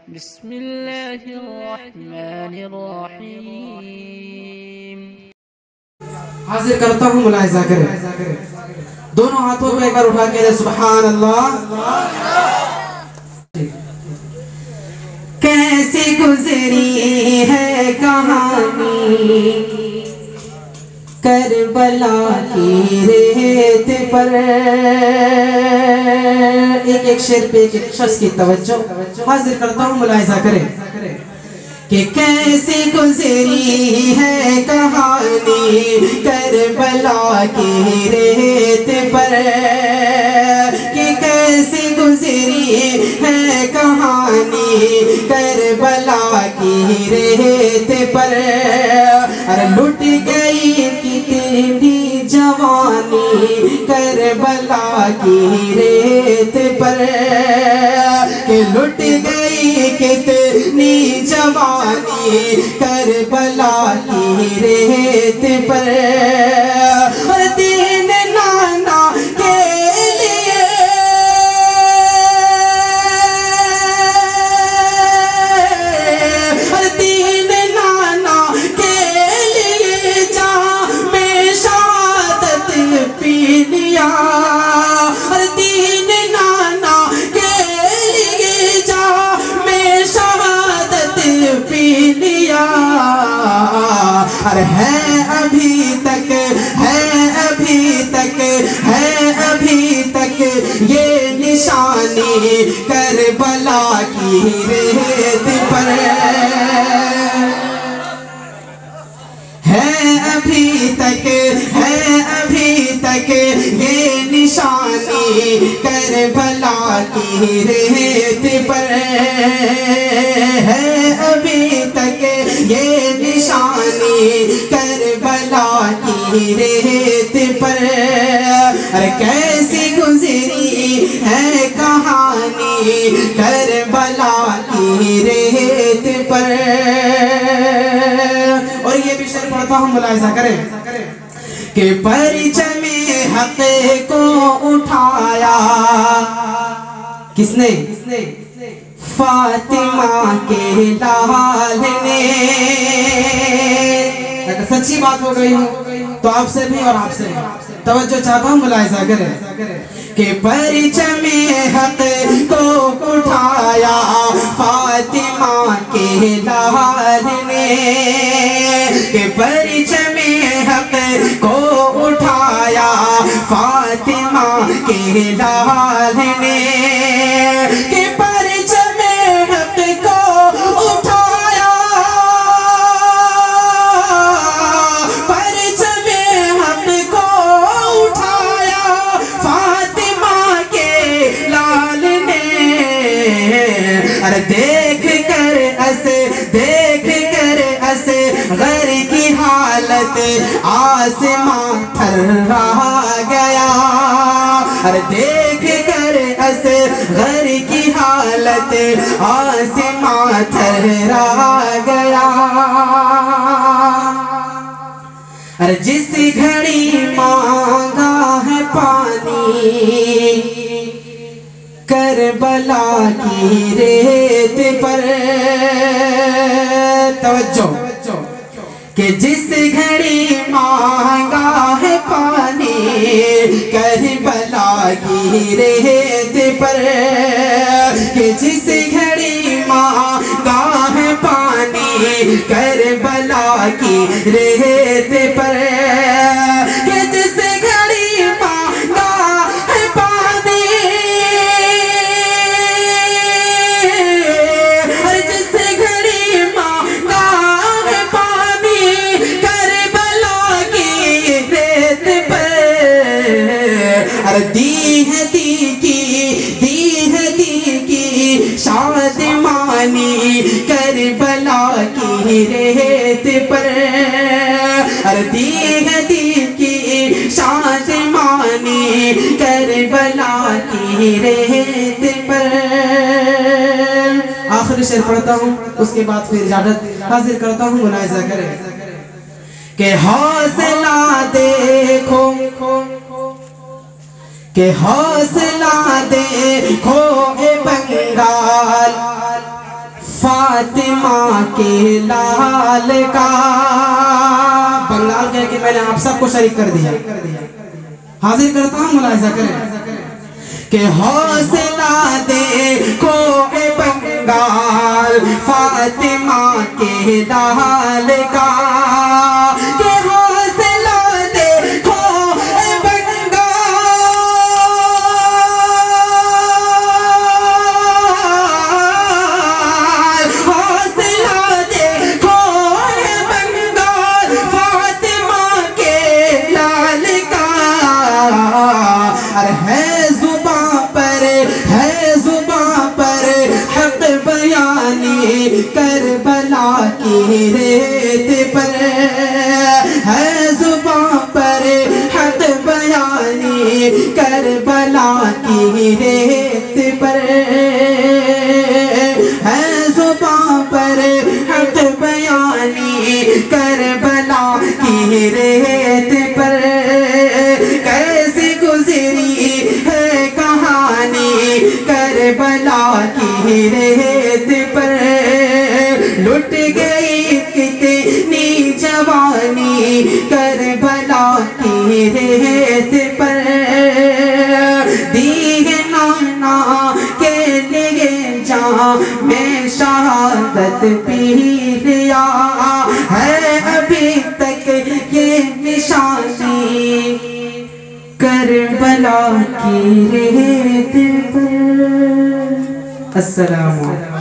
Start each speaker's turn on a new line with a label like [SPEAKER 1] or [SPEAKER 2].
[SPEAKER 1] बिस्मिल्लाहिर्रहमानिर्रहीम।
[SPEAKER 2] हाजिर करता हूँ, मुलाहिजा करें। दोनों हाथों को एक बार उठा के सुभान अल्लाह। कैसी गुजरी है कहानी करबला की रेत पर। एक एक शेर पे एक एक शख्स की तवज्जो हाजिर करता हूँ, मुलाहिजा करें कि कैसी गुजरी है कहानी करबला की रेत पर। कि कैसी गुजरी है कहानी करबला की रेत पर। अरे लुट गई कितनी जवानी करबला की रेत पर। कि लुट गई कितनी जवानी करबला की रेत पर। और दीन नाना के लिए और दीन नाना के लिए जामे शहादत पी लिया। और दीन नाना के लिए जामे शहादत पी लिया। अरे है अभी तक, है अभी तक, है अभी तक ये निशानी करबला की रेत पर। है अभी तक, है अभी तक ये निशानी करबला की रेत पर। है अभी तक ये निशानी करबला की रेत पर। अरे कैसी गुजरी है कहानी करबला की रेत पर। और ये भी शेर पढ़ता हूँ, मुलाहिजा करें कि परचमे हक़ को उठाया किसने? फातिमा के लाल ने। सच्ची बात हो गई हो तो आपसे भी और आपसे भी तवज्जो चाहता हूँ, मुलाहिजा करें कि परचमे हक़ को उठाया फातिमा के लाल ने। कि परचमे हक़ को उठाया फातिमा के लाल ने। कि परचमे हक़ को उठाया, परचमे हक़ को उठाया फातिमा के लाल ने। अरे देख कर ऐसे, देख कर ऐसे घर की हालत आसमां थर्रा गया। अरे देख कर ऐसे घर की हालत आसमां थर्रा गया। अरे जिस घड़ी मांगा है पानी करबला की रेत पर। तवज्जो कि जिस घड़ी मांगा है पानी करबला की रेत पर। कि जिस घड़ी मांगा है पानी करबला की रेत पर। कि जिस घड़ी मांगा है पानी, और जिस घड़ी मांगा है पानी करबला की रेत पर। अरे दी है दी की, दी है दी की शादमानी करबला की रेत पर। अरे दी है दी की शादमानी करबला की रेत पर। आखिरी शेर पढ़ता हूँ, उसके बाद फिर इजाजत हाजिर करता हूँ, मुलाहिजा करें कि हौसला देखो, कि हौसला देखो ए बंगाल फातिमा के लाल का। बंगाल कह के मैंने आप सबको शरीक कर दिया, हाजिर करता हूँ, मुलाहिजा करें कि हौसला देखो ए बंगाल फातिमा के लाल का, कि हौसला देखो ए बंगाल, हौसला देखो ए बंगाल फातिमा के लाल का। अरे है हक बयानी करबला की रेत पर, है जुबां पर हक बयानी करबला की रेत पर, है जुबां पर हक बयानी करबला की रेत पर। कैसी गुजरी है कहानी करबला की रेत पर, लुट गई कितनी जवानी करबला की रेत पर। दी है नाना के लिए जहाँ में शहादत पी लिया, है अभी तक ये निशानी करबला की रेत पर। अस्सलाम वालेकुम।